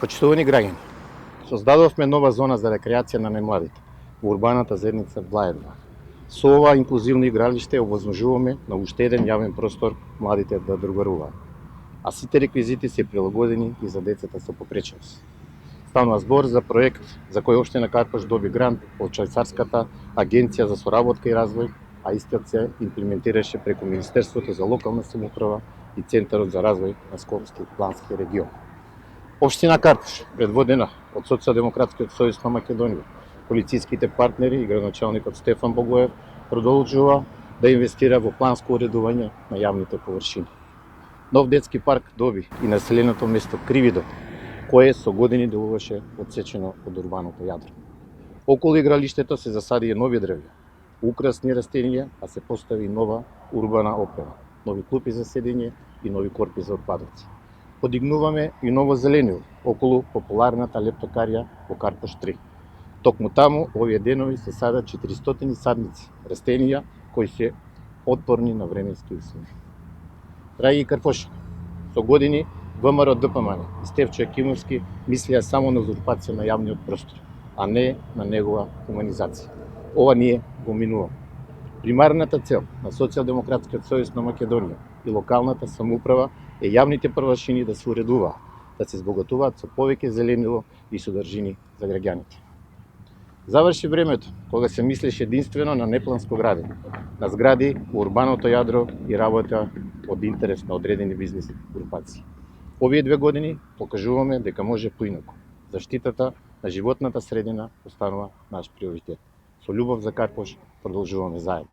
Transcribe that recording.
Почитувани граѓани, создадовме нова зона за рекреација на најмладите во урбаната заедница Блајевна. Со ова инклузивно игралиште овозможуваме на уште еден јавен простор младите да другаруваат, а сите реквизити се прилагодени и за децата со попреченост. Станува збор за проект за кој општина Карпаш доби грант од Швајцарската агенција за соработка и развој, а истиот се имплементираше преку Министерството за локална самоуправа и Центарот за развој на Скопски плански регион. Општина Карпаш, предводена од Социјалдемократскиот сојуз на Македонија, коалицијските партнери и градоначалникот Стефан Богоев продолжува да инвестира во планско уредување на јавните површини. Нов детски парк доби и населеното место Кривидо, кое со години делуваше отсечено од урбаното јадро. Околу игралиштето се засади и нови дрвја, украсни растенија, а се постави и нова урбана опрема, нови клупи за седење и нови корпи за отпадоци. Подигнуваме и ново зелениво околу популарната лептокарија во Карпаш 3. Токму таму овие денови се садат 400 садници, растенија кои се отпорни на временски услови. Драги карпошани, со години ВМРО ДПМН и Стефчо Јакимовски мислеа само на узурпација на јавниот простор, а не на негова хуманизација. Ова ние го минуваме. Примарната цел на Социјалдемократскиот сојуз на Македонија и локалната самоуправа е јавните површини да се уредуваат, да се збогатуваат со повеќе зеленило и содржини за граѓаните. Заврши времето кога се мислеше единствено на непланско градење, на згради во урбаното јадро и работа од интерес на одредени бизнис групации. Овие 2 години покажуваме дека може поинаку. Заштитата на животната средина останува наш приоритет. Со љубов за Карпош продолжуваме заедно.